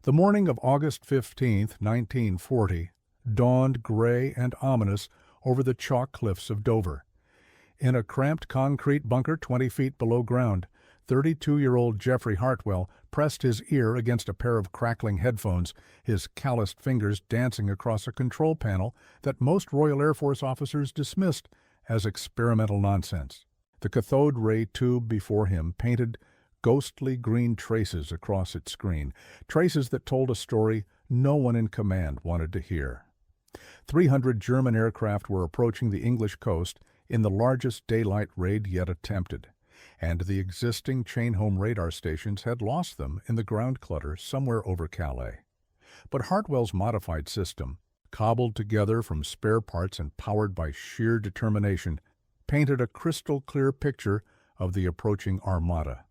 The morning of August 15, 1940, dawned gray and ominous over the chalk cliffs of Dover. In a cramped concrete bunker 20 feet below ground, 32-year-old Jeffrey Hartwell pressed his ear against a pair of crackling headphones, his calloused fingers dancing across a control panel that most Royal Air Force officers dismissed as experimental nonsense. The cathode ray tube before him painted ghostly green traces across its screen, traces that told a story no one in command wanted to hear. 300 German aircraft were approaching the English coast in the largest daylight raid yet attempted, and the existing chain-home radar stations had lost them in the ground clutter somewhere over Calais. But Hartwell's modified system, cobbled together from spare parts and powered by sheer determination, painted a crystal-clear picture of the approaching armada.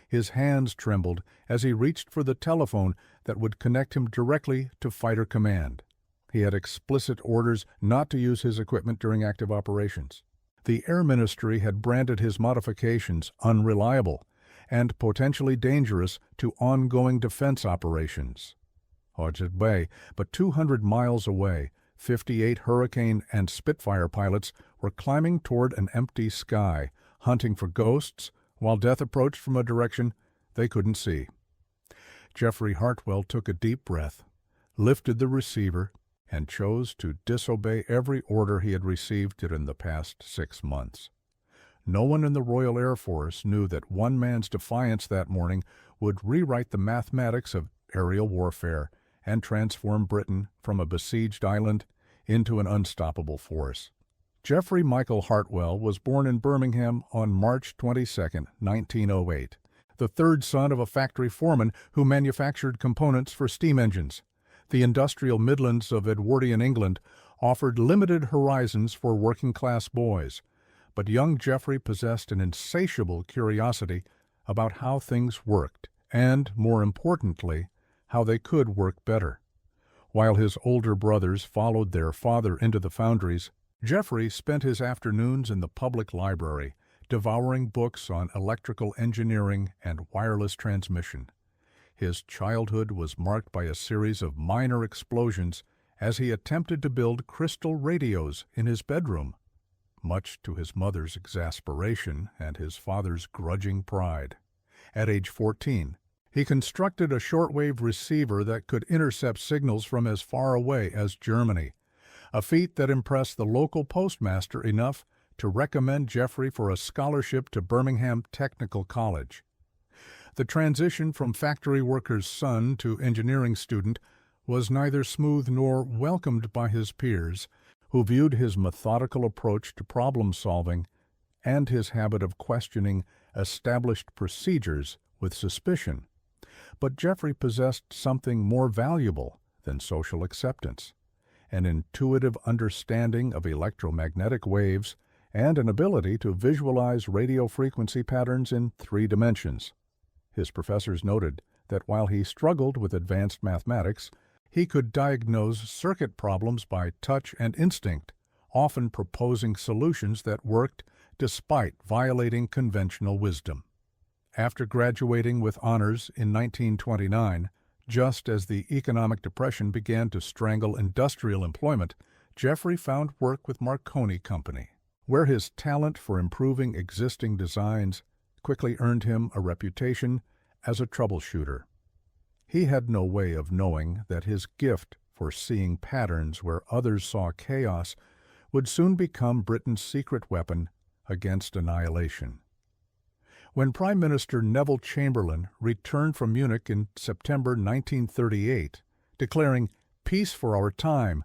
His hands trembled as he reached for the telephone that would connect him directly to Fighter Command. He had explicit orders not to use his equipment during active operations. The Air Ministry had branded his modifications unreliable and potentially dangerous to ongoing defense operations. Ojibwe, but 200 miles away, 58 Hurricane and Spitfire pilots were climbing toward an empty sky, hunting for ghosts, while death approached from a direction they couldn't see. Jeffrey Hartwell took a deep breath, lifted the receiver, and chose to disobey every order he had received during the past 6 months. No one in the Royal Air Force knew that one man's defiance that morning would rewrite the mathematics of aerial warfare and transform Britain from a besieged island into an unstoppable force. Jeffrey Michael Hartwell was born in Birmingham on March 22, 1908, the third son of a factory foreman who manufactured components for steam engines. The industrial Midlands of Edwardian England offered limited horizons for working-class boys, but young Jeffrey possessed an insatiable curiosity about how things worked and, more importantly, how they could work better. While his older brothers followed their father into the foundries, Jeffrey spent his afternoons in the public library, devouring books on electrical engineering and wireless transmission. His childhood was marked by a series of minor explosions as he attempted to build crystal radios in his bedroom, much to his mother's exasperation and his father's grudging pride. At age 14, he constructed a shortwave receiver that could intercept signals from as far away as Germany, a feat that impressed the local postmaster enough to recommend Jeffrey for a scholarship to Birmingham Technical College. The transition from factory worker's son to engineering student was neither smooth nor welcomed by his peers, who viewed his methodical approach to problem-solving and his habit of questioning established procedures with suspicion. But Jeffrey possessed something more valuable than social acceptance: an intuitive understanding of electromagnetic waves and an ability to visualize radio frequency patterns in 3 dimensions. His professors noted that while he struggled with advanced mathematics, he could diagnose circuit problems by touch and instinct, often proposing solutions that worked despite violating conventional wisdom. After graduating with honors in 1929, just as the economic depression began to strangle industrial employment, Jeffrey found work with Marconi Company, where his talent for improving existing designs quickly earned him a reputation as a troubleshooter. He had no way of knowing that his gift for seeing patterns where others saw chaos would soon become Britain's secret weapon against annihilation. When Prime Minister Neville Chamberlain returned from Munich in September 1938, declaring "peace for our time,"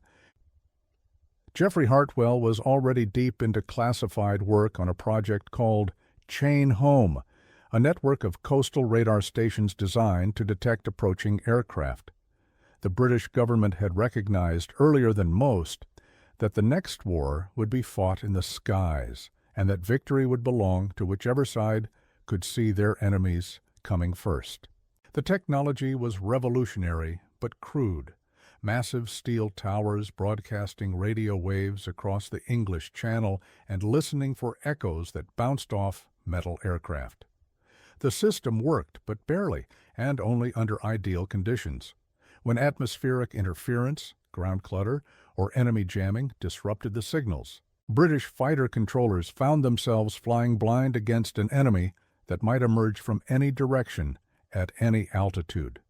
Jeffrey Hartwell was already deep into classified work on a project called Chain Home, a network of coastal radar stations designed to detect approaching aircraft. The British government had recognized earlier than most that the next war would be fought in the skies, and that victory would belong to whichever side could see their enemies coming first. The technology was revolutionary but crude. Massive steel towers broadcasting radio waves across the English Channel and listening for echoes that bounced off metal aircraft. The system worked, but barely, and only under ideal conditions. when atmospheric interference, ground clutter, or enemy jamming disrupted the signals. British fighter controllers found themselves flying blind against an enemy that might emerge from any direction at any altitude.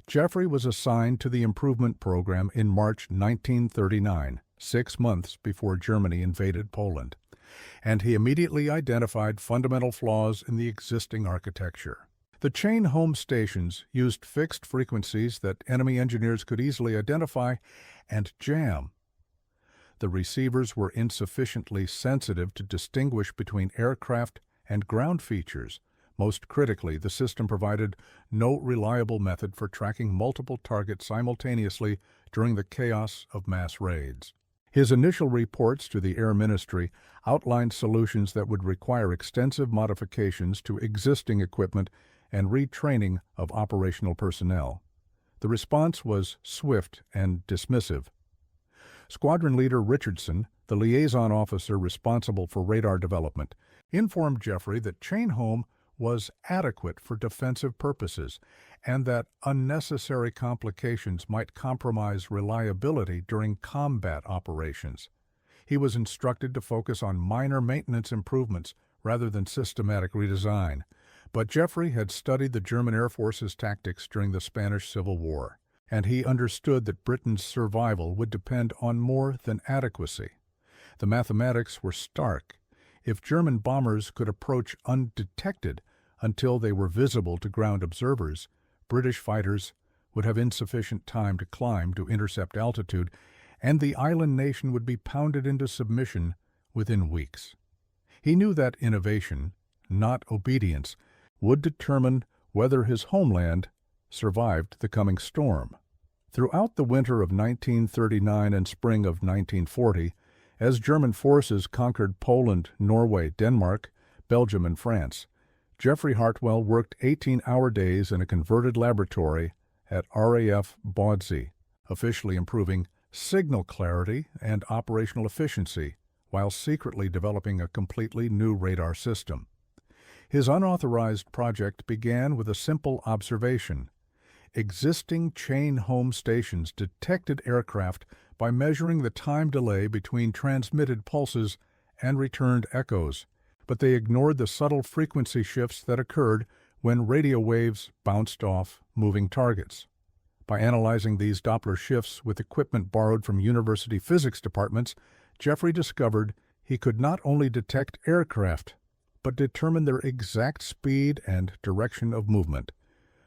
Jeffrey was assigned to the improvement program in March 1939, 6 months before Germany invaded Poland, and he immediately identified fundamental flaws in the existing architecture. The chain home stations used fixed frequencies that enemy engineers could easily identify and jam. The receivers were insufficiently sensitive to distinguish between aircraft and ground features. Most critically, the system provided no reliable method for tracking multiple targets simultaneously during the chaos of mass raids. His initial reports to the Air Ministry outlined solutions that would require extensive modifications to existing equipment and retraining of operational personnel. The response was swift and dismissive. Squadron Leader Richardson, the liaison officer responsible for radar development, informed Jeffrey that chain home was adequate for defensive purposes and that unnecessary complications might compromise reliability during combat operations. He was instructed to focus on minor maintenance improvements rather than systematic redesign. But Jeffrey had studied the German Air Force's tactics during the Spanish Civil War, and he understood that Britain's survival would depend on more than adequacy. The mathematics were stark. If German bombers could approach undetected until they were visible to ground observers, British fighters would have insufficient time to climb to intercept altitude, and the island nation would be pounded into submission within weeks. He knew that innovation, not obedience, would determine whether his homeland survived the coming storm. Throughout the winter of 1939 and spring of 1940, as German forces conquered Poland, Norway, Denmark, Belgium, and France, Jeffrey Hartwell worked 18-hour days in a converted laboratory at RAF Bautzen, officially improving signal clarity and operational efficiency while secretly developing a completely new radar system. His unauthorized project began with a simple observation. Existing chain home stations detected aircraft by measuring the time delay between transmitted pulses and returned echoes, but they ignored the subtle frequency shifts that occurred when radio waves bounced off moving targets. By analyzing these Doppler shifts with equipment borrowed from university physics departments, Jeffrey discovered he could not only detect aircraft, but determine their exact speed and direction of movement.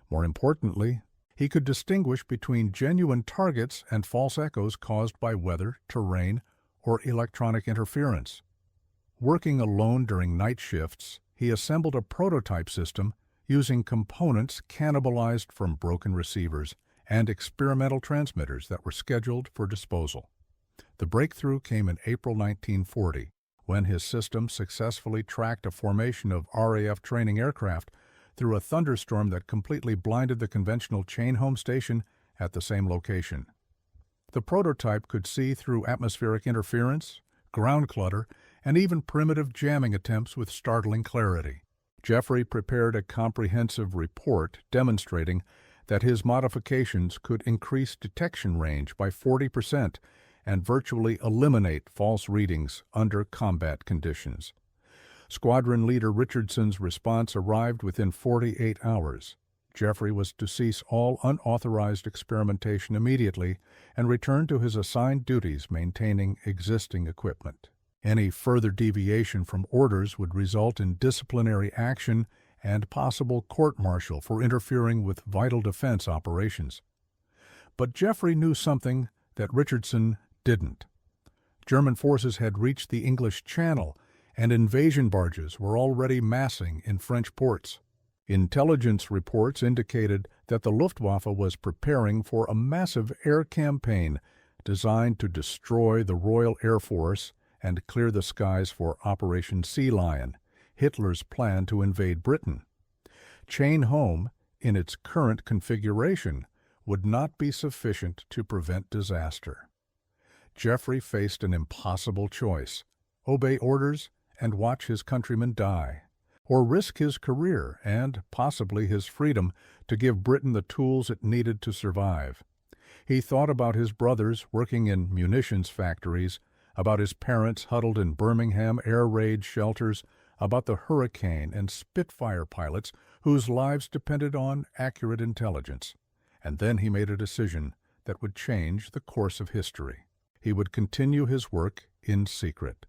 More importantly, he could distinguish between genuine targets and false echoes caused by weather, terrain, or electronic interference. Working alone during night shifts, he assembled a prototype system using components cannibalized from broken receivers and experimental transmitters that were scheduled for disposal. The breakthrough came in April 1940, when his system successfully tracked a formation of RAF training aircraft through a thunderstorm that completely blinded the conventional chain home station at the same location. The prototype could see through atmospheric interference, ground clutter, and even primitive jamming attempts with startling clarity. Jeffrey prepared a comprehensive report demonstrating that his modifications could increase detection range by 40% and virtually eliminate false readings under combat conditions. Squadron Leader Richardson's response arrived within 48 hours. Jeffrey was to cease all unauthorized experimentation immediately and return to his assigned duties maintaining existing equipment. Any further deviation from orders would result in disciplinary action and possible court-martial for interfering with vital defense operations. But Jeffrey knew something that Richardson didn't. German forces had reached the English Channel, and invasion barges were already massing in French ports. Intelligence reports indicated that the Luftwaffe was preparing for a massive air campaign designed to destroy the Royal Air Force and clear the skies for Operation Sea Lion, Hitler's plan to invade Britain. Chain home, in its current configuration, would not be sufficient to prevent disaster. Jeffrey faced an impossible choice: obey orders and watch his countrymen die, or risk his career and possibly his freedom to give Britain the tools it needed to survive. He thought about his brothers working in munitions factories, about his parents huddled in Birmingham air raid shelters, about the Hurricane and Spitfire pilots whose lives depended on accurate intelligence. And then he made a decision that would change the course of history. He would continue his work in secret.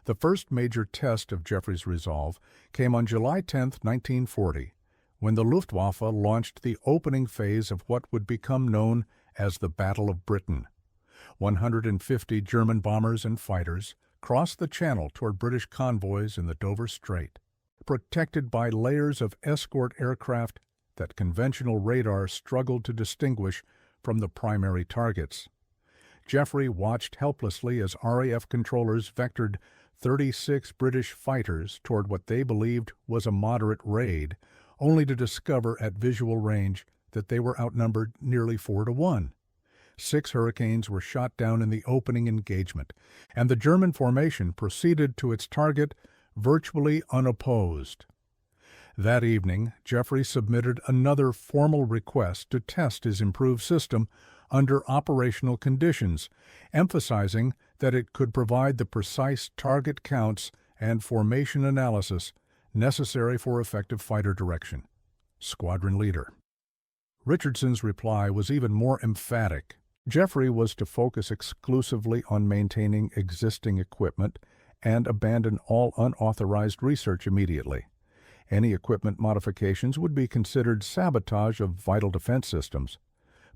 The first major test of Jeffrey's resolve came on July 10, 1940, when the Luftwaffe launched the opening phase of what would become known as the Battle of Britain. 150 German bombers and fighters crossed the Channel toward British convoys in the Dover Strait, protected by layers of escort aircraft that conventional radar struggled to distinguish from the primary targets. Jeffrey watched helplessly as RAF controllers vectored 36 British fighters toward what they believed was a moderate raid, only to discover at visual range that they were outnumbered nearly 4-1. 6 Hurricanes were shot down in the opening engagement, and the German formation proceeded to its target virtually unopposed. That evening, Jeffrey submitted another formal request to test his improved system under operational conditions, emphasizing that it could provide the precise target counts and formation analysis necessary for effective fighter direction. Squadron Leader. Richardson's reply was even more emphatic. Jeffrey was to focus exclusively on maintaining existing equipment and abandon all unauthorized research immediately. Any equipment modifications would be considered sabotage of vital defense systems.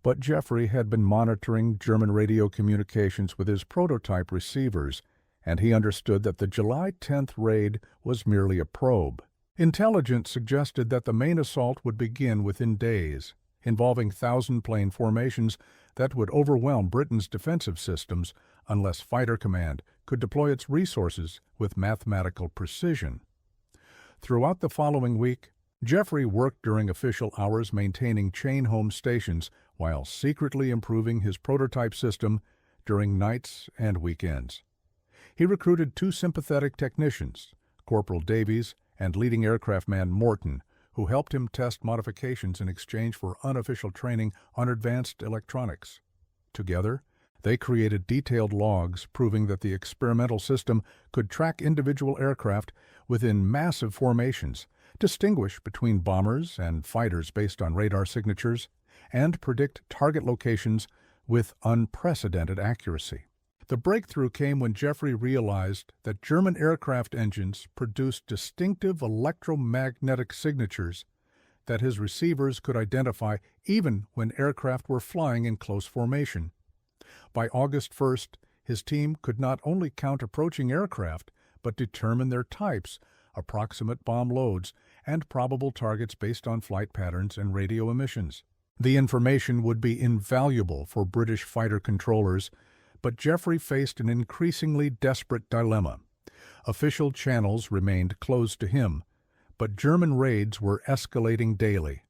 But Jeffrey had been monitoring German radio communications with his prototype receivers, and he understood that the July 10th raid was merely a probe. Intelligence suggested that the main assault would begin within days, involving 1,000-plane formations that would overwhelm Britain's defensive systems unless Fighter Command could deploy its resources with mathematical precision. Throughout the following week, Jeffrey worked during official hours maintaining chain home stations while secretly improving his prototype system during nights and weekends. He recruited 2 sympathetic technicians, Corporal Davies and leading aircraft man Morton, who helped him test modifications in exchange for unofficial training on advanced electronics. Together, they created detailed logs proving that the experimental system could track individual aircraft within massive formations, distinguish between bombers and fighters based on radar signatures, and predict target locations with unprecedented accuracy. The breakthrough came when Jeffrey realized that German aircraft engines produced distinctive electromagnetic signatures that his receivers could identify even when aircraft were flying in close formation. By August 1st, his team could not only count approaching aircraft, but determine their types, approximate bomb loads, and probable targets based on flight patterns and radio emissions. The information would be invaluable for British fighter controllers, but Jeffrey faced an increasingly desperate dilemma. Official channels remained closed to him, but German raids were escalating daily,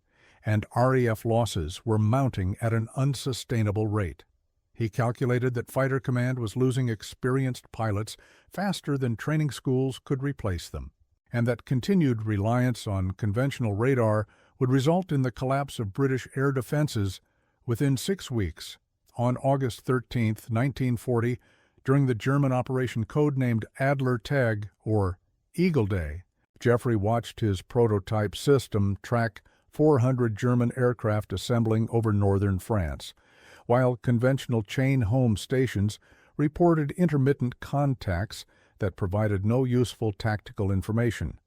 and RAF losses were mounting at an unsustainable rate. He calculated that Fighter Command was losing experienced pilots faster than training schools could replace them, and that continued reliance on conventional radar would result in the collapse of British air defenses within 6 weeks. On August 13, 1940, during the German operation codenamed Adler Tag, or Eagle Day, Jeffrey watched his prototype system track 400 German aircraft assembling over northern France, while conventional chain home stations reported intermittent contacts that provided no useful tactical information.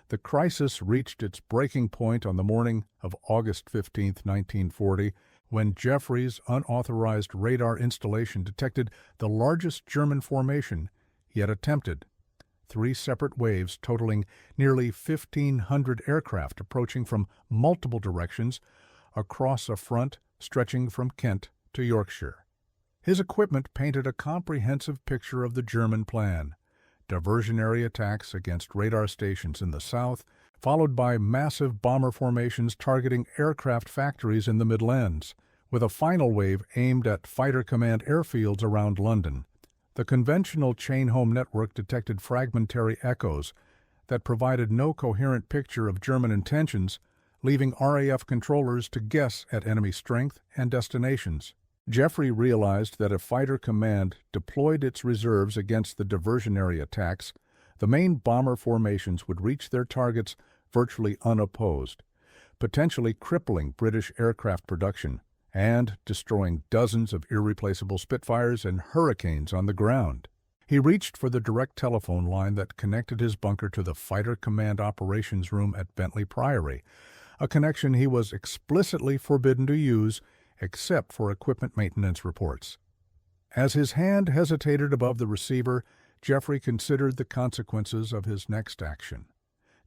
The crisis reached its breaking point on the morning of August 15, 1940, when Jeffrey's unauthorized radar installation detected the largest German formation yet attempted. 3 separate waves totaling nearly 1,500 aircraft approaching from multiple directions across a front stretching from Kent to Yorkshire. His equipment painted a comprehensive picture of the German plan: diversionary attacks against radar stations in the south, followed by massive bomber formations targeting aircraft factories in the Midlands, with a final wave aimed at Fighter Command airfields around London. The conventional chain home network detected fragmentary echoes that provided no coherent picture of German intentions, leaving RAF controllers to guess at enemy strength and destinations. Jeffrey realized that if Fighter Command deployed its reserves against the diversionary attacks, the main bomber formations would reach their targets virtually unopposed, potentially crippling British aircraft production and destroying dozens of irreplaceable Spitfires and Hurricanes on the ground. He reached for the direct telephone line that connected his bunker to the Fighter Command operations room at Bentley Priory, a connection he was explicitly forbidden to use except for equipment maintenance reports. As his hand hesitated above the receiver, Jeffrey considered the consequences of his next action.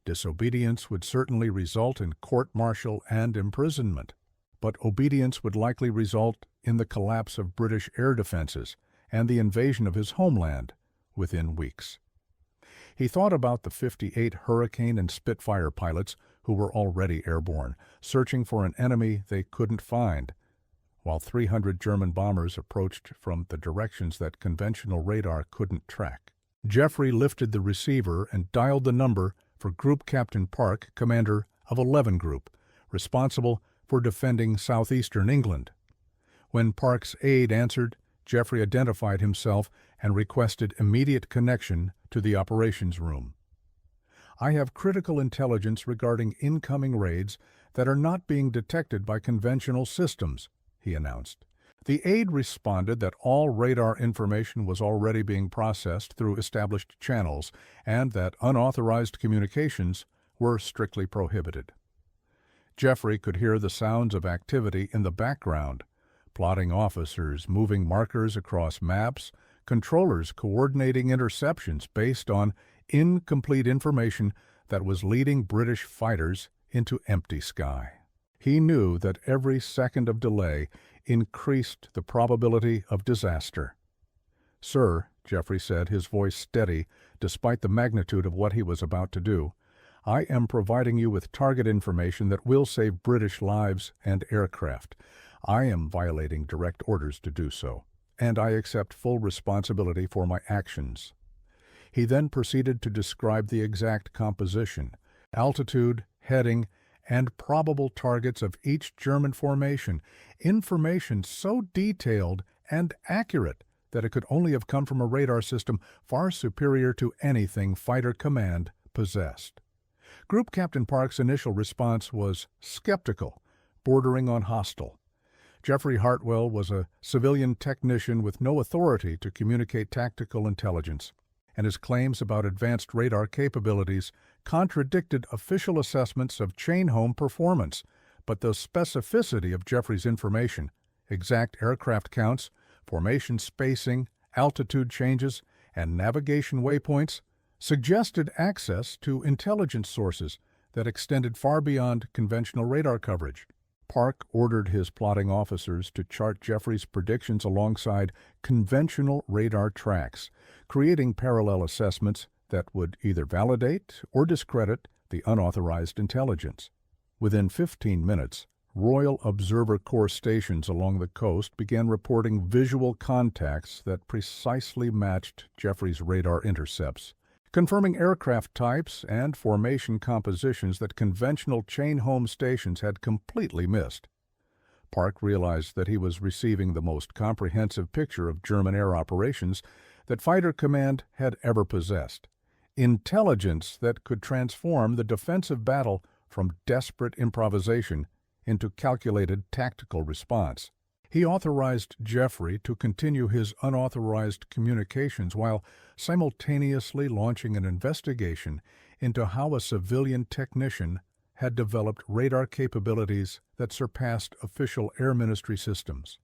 Disobedience would certainly result in court-martial and imprisonment, but obedience would likely result in the collapse of British air defenses and the invasion of his homeland within weeks. He thought about the 58 Hurricane and Spitfire pilots who were already airborne, searching for an enemy they couldn't find, while 300 German bombers approached from the directions that conventional radar couldn't track. Jeffrey lifted the receiver and dialed the number for Group Captain Park, commander of 11 Group, responsible for defending southeastern England. When Park's aide answered, Jeffrey identified himself and requested immediate connection to the operations room. "I have critical intelligence regarding incoming raids that are not being detected by conventional systems," he announced. The aide responded that all radar information was already being processed through established channels and that unauthorized communications were strictly prohibited. Jeffrey could hear the sounds of activity in the background: plotting officers moving markers across maps, controllers coordinating interceptions based on incomplete information that was leading British fighters into empty sky. He knew that every second of delay increased the probability of disaster. "Sir," Jeffrey said, his voice steady despite the magnitude of what he was about to do, "I am providing you with target information that will save British lives and aircraft. I am violating direct orders to do so, and I accept full responsibility for my actions." He then proceeded to describe the exact composition, altitude, heading, and probable targets of each German formation, information so detailed and accurate that it could only have come from a radar system far superior to anything Fighter Command possessed. Group Captain Park's initial response was skeptical, bordering on hostile. Jeffrey Hartwell was a civilian technician with no authority to communicate tactical intelligence, and his claims about advanced radar capabilities contradicted official assessments of chain-home performance, but the specificity of Jeffrey's information, exact aircraft counts, formation spacing, altitude changes, and navigation waypoints, suggested access to intelligence sources that extended far beyond conventional radar coverage. Park ordered his plotting officers to chart Jeffrey's predictions alongside conventional radar tracks, creating parallel assessments that would either validate or discredit the unauthorized intelligence. Within 15 minutes, Royal Observer Corps stations along the coast began reporting visual contacts that precisely matched Jeffrey's radar intercepts, confirming aircraft types and formation compositions that conventional chain-home stations had completely missed. Park realized that he was receiving the most comprehensive picture of German air operations that Fighter Command had ever possessed, intelligence that could transform the defensive battle from desperate improvisation into calculated tactical response. He authorized Jeffrey to continue his unauthorized communications while simultaneously launching an investigation into how a civilian technician had developed radar capabilities that surpassed official Air Ministry systems.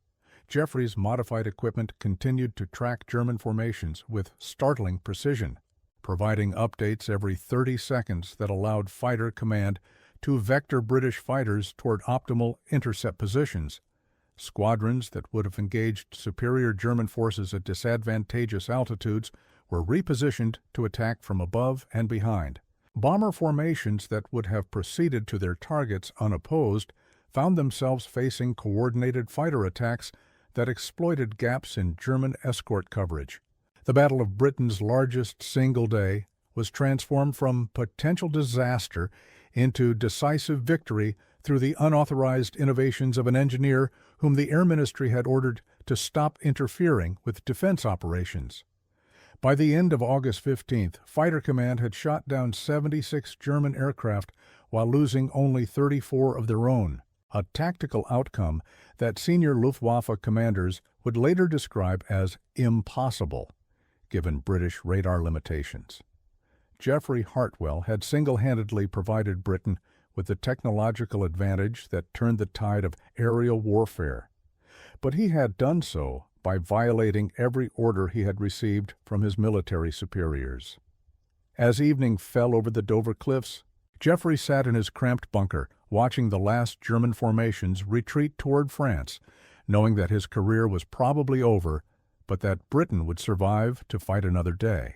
Jeffrey's modified equipment continued to track German formations with startling precision, providing updates every 30 seconds that allowed Fighter Command to vector British fighters toward optimal intercept positions. Squadrons that would have engaged superior German forces at disadvantageous altitudes were repositioned to attack from above and behind. Bomber formations that would have proceeded to their targets unopposed found themselves facing coordinated fighter attacks that exploited gaps in German escort coverage. The Battle of Britain's largest single day was transformed from potential disaster into decisive victory through the unauthorized innovations of an engineer whom the Air Ministry had ordered to stop interfering with defense operations. By the end of August 15th, Fighter Command had shot down 76 German aircraft while losing only 34 of their own, a tactical outcome that senior Luftwaffe commanders would later describe as impossible, given British radar limitations. Geoffrey Hartwell had single-handedly provided Britain with the technological advantage that turned the tide of aerial warfare, but he had done so by violating every order he had received from his military superiors. As evening fell over the Dover cliffs, Geoffrey sat in his cramped bunker, watching the last German formations retreat toward France, knowing that his career was probably over, but that Britain would survive to fight another day.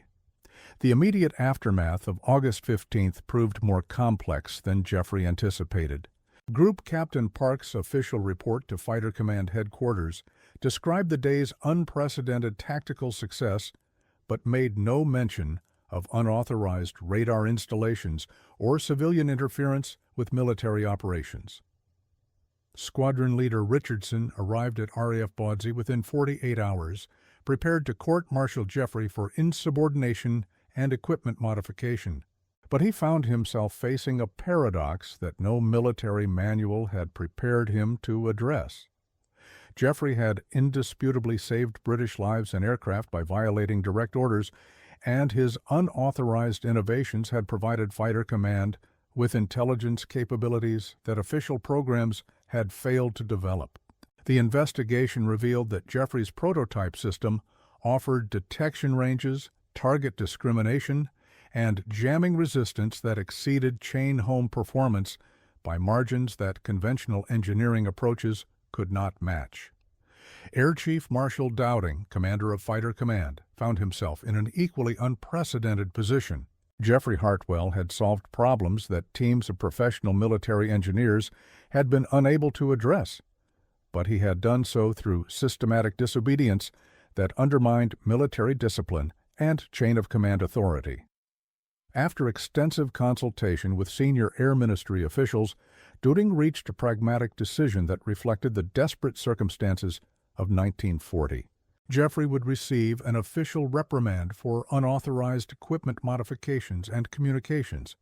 The immediate aftermath of August 15th proved more complex than Geoffrey anticipated. Group Captain Park's official report to Fighter Command headquarters described the day's unprecedented tactical success, but made no mention of unauthorized radar installations or civilian interference with military operations. Squadron Leader Richardson arrived at RAF Bawdsey within 48 hours, prepared to court-martial Geoffrey for insubordination and equipment modification. But he found himself facing a paradox that no military manual had prepared him to address. Geoffrey had indisputably saved British lives and aircraft by violating direct orders, and his unauthorized innovations had provided Fighter Command with intelligence capabilities that official programs had failed to develop. The investigation revealed that Geoffrey's prototype system offered detection ranges, target discrimination, and jamming resistance that exceeded chain-home performance by margins that conventional engineering approaches could not match. Air Chief Marshal Dowding, commander of Fighter Command, found himself in an equally unprecedented position. Geoffrey Hartwell had solved problems that teams of professional military engineers had been unable to address, but he had done so through systematic disobedience that undermined military discipline and chain-of-command authority. After extensive consultation with senior Air Ministry officials, Dowding reached a pragmatic decision that reflected the desperate circumstances of 1940. Geoffrey would receive an official reprimand for unauthorized equipment modifications and communications,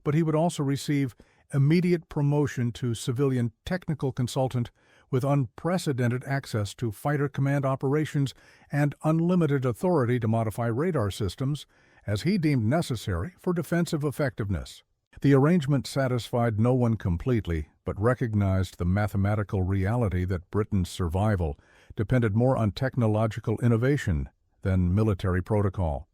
but he would also receive immediate promotion to civilian technical consultant with unprecedented access to Fighter Command operations and unlimited authority to modify radar systems as he deemed necessary for defensive effectiveness. The arrangement satisfied no one completely, but recognized the mathematical reality that Britain's survival depended more on technological innovation than military protocol.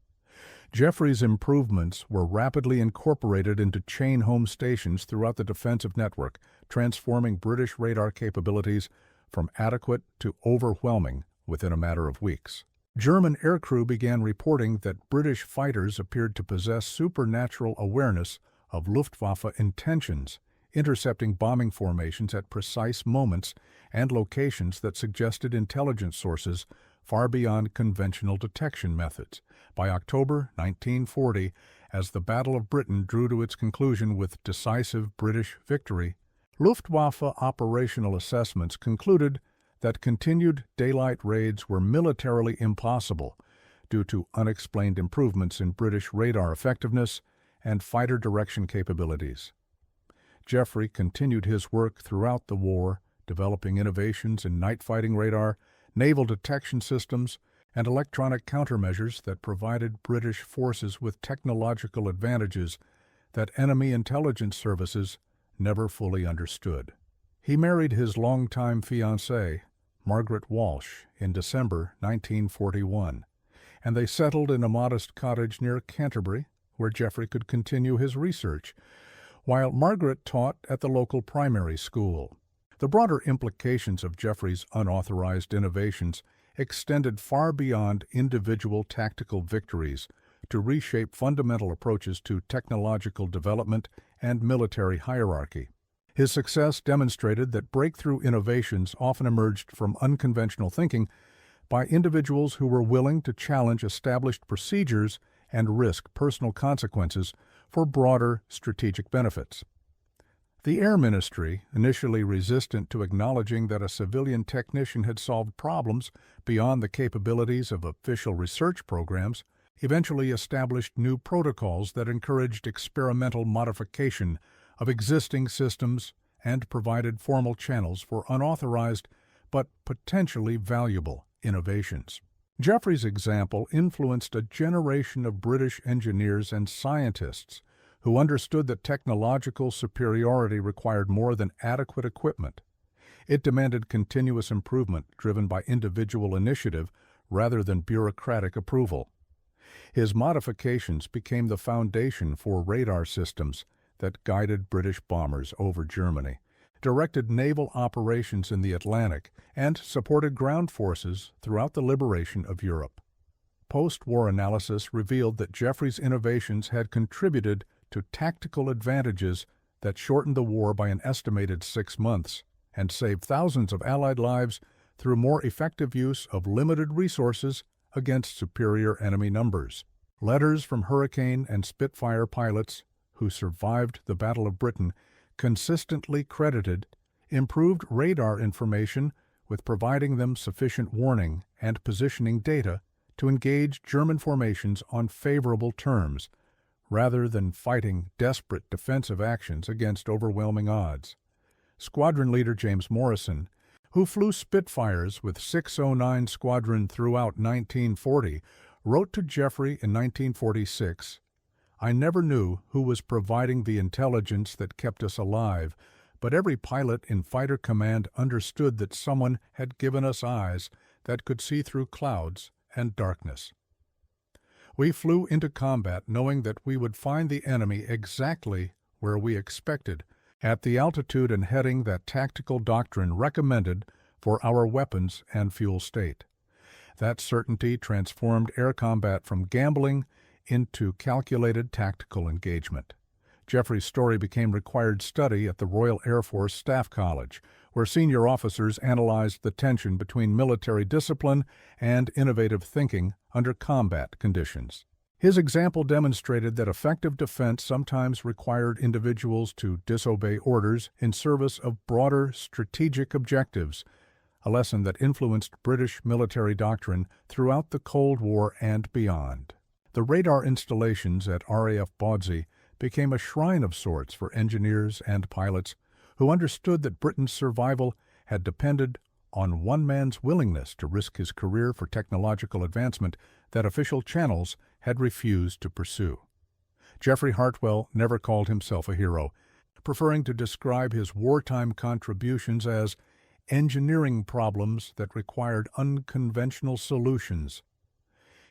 Geoffrey's improvements were rapidly incorporated into chain home stations throughout the defensive network, transforming British radar capabilities from adequate to overwhelming within a matter of weeks. German aircrew began reporting that British fighters appeared to possess supernatural awareness of Luftwaffe intentions, intercepting bombing formations at precise moments and locations that suggested intelligence sources far beyond conventional detection methods. By October 1940, as the Battle of Britain drew to its conclusion with decisive British victory, Luftwaffe operational assessments concluded that continued daylight raids were militarily impossible due to unexplained improvements in British radar effectiveness and fighter direction capabilities. Geoffrey continued his work throughout the war, developing innovations in night fighting radar, naval detection systems, and electronic countermeasures that provided British forces with technological advantages that enemy intelligence services never fully understood. He married his longtime fiancée, Margaret Walsh, in December 1941, and they settled in a modest cottage near Canterbury, where Geoffrey could continue his research, while Margaret taught at the local primary school. The broader implications of Geoffrey's unauthorized innovations extended far beyond individual tactical victories to reshape fundamental approaches to technological development and military hierarchy. His success demonstrated that breakthrough innovations often emerged from unconventional thinking by individuals who were willing to challenge established procedures and risk personal consequences for broader strategic benefits. The Air Ministry, initially resistant to acknowledging that a civilian technician had solved problems beyond the capabilities of official research programs, eventually established new protocols that encouraged experimental modification of existing systems and provided formal channels for unauthorized but potentially valuable innovations. Jeffrey's example influenced a generation of British engineers and scientists who understood that technological superiority required more than adequate equipment. It demanded continuous improvement driven by individual initiative rather than bureaucratic approval. His modifications became the foundation for radar systems that guided British bombers over Germany, directed naval operations in the Atlantic, and supported ground forces throughout the liberation of Europe. Post-war analysis revealed that Jeffrey's innovations had contributed to tactical advantages that shortened the war by an estimated 6 months and saved thousands of Allied lives through more effective use of limited resources against superior enemy numbers. Letters from Hurricane and Spitfire pilots who survived the Battle of Britain consistently credited improved radar information with providing them sufficient warning and positioning data to engage German formations on favorable terms, rather than fighting desperate defensive actions against overwhelming odds. Squadron leader James Morrison, who flew Spitfires with 609 Squadron throughout 1940, wrote to Jeffrey in 1946, "I never knew who was providing the intelligence that kept us alive, but every pilot in fighter command understood that someone had given us eyes that could see through clouds and darkness. We flew into combat knowing that we would find the enemy exactly where we expected, at the altitude and heading that tactical doctrine recommended for our weapons and fuel state. That certainty transformed air combat from gambling into calculated tactical engagement." Jeffrey's story became required study at the Royal Air Force Staff College, where senior officers analyzed the tension between military discipline and innovative thinking under combat conditions. His example demonstrated that effective defense sometimes required individuals to disobey orders in service of broader strategic objectives, a lesson that influenced British military doctrine throughout the Cold War and beyond. The radar installations at RAF Bawdsey became a shrine of sorts for engineers and pilots who understood that Britain's survival had depended on one man's willingness to risk his career for technological advancement that official channels had refused to pursue. Jeffrey Hartwell never called himself a hero, preferring to describe his wartime contributions as engineering problems that required unconventional solutions.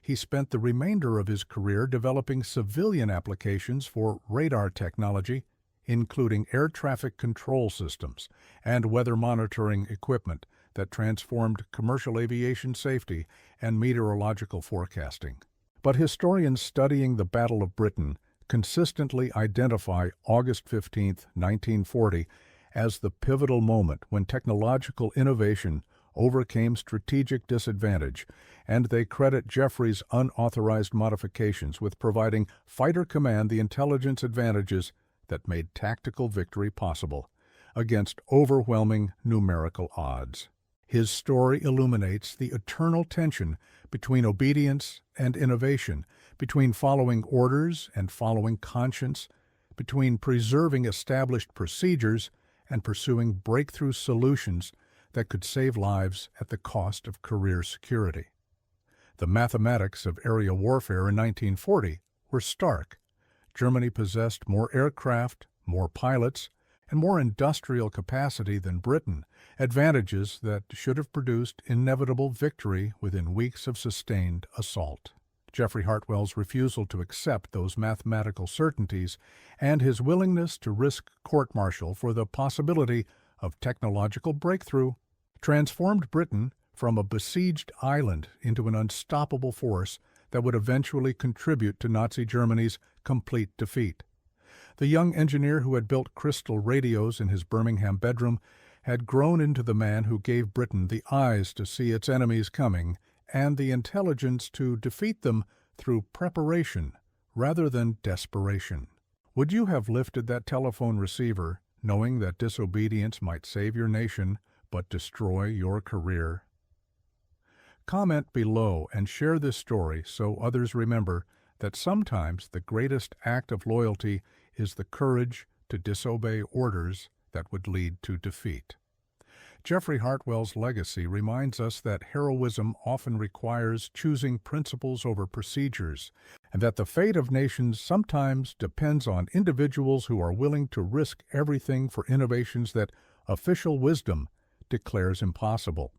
He spent the remainder of his career developing civilian applications for radar technology, including air traffic control systems and weather monitoring equipment that transformed commercial aviation safety and meteorological forecasting. But historians studying the Battle of Britain consistently identify August 15, 1940, as the pivotal moment when technological innovation overcame strategic disadvantage, and they credit Jeffrey's unauthorized modifications with providing fighter command the intelligence advantages that made tactical victory possible against overwhelming numerical odds. His story illuminates the eternal tension between obedience and innovation, between following orders and following conscience, between preserving established procedures and pursuing breakthrough solutions that could save lives at the cost of career security. The mathematics of area warfare in 1940 were stark. Germany possessed more aircraft, more pilots, and more industrial capacity than Britain, advantages that should have produced inevitable victory within weeks of sustained assault. Jeffrey Hartwell's refusal to accept those mathematical certainties and his willingness to risk court-martial for the possibility of technological breakthrough transformed Britain from a besieged island into an unstoppable force that would eventually contribute to Nazi Germany's complete defeat. The young engineer who had built crystal radios in his Birmingham bedroom had grown into the man who gave Britain the eyes to see its enemies coming and the intelligence to defeat them through preparation rather than desperation. Would you have lifted that telephone receiver knowing that disobedience might save your nation but destroy your career? Comment below and share this story so others remember that sometimes the greatest act of loyalty is the courage to disobey orders that would lead to defeat. Jeffrey Hartwell's legacy reminds us that heroism often requires choosing principles over procedures, and that the fate of nations sometimes depends on individuals who are willing to risk everything for innovations that official wisdom declares impossible.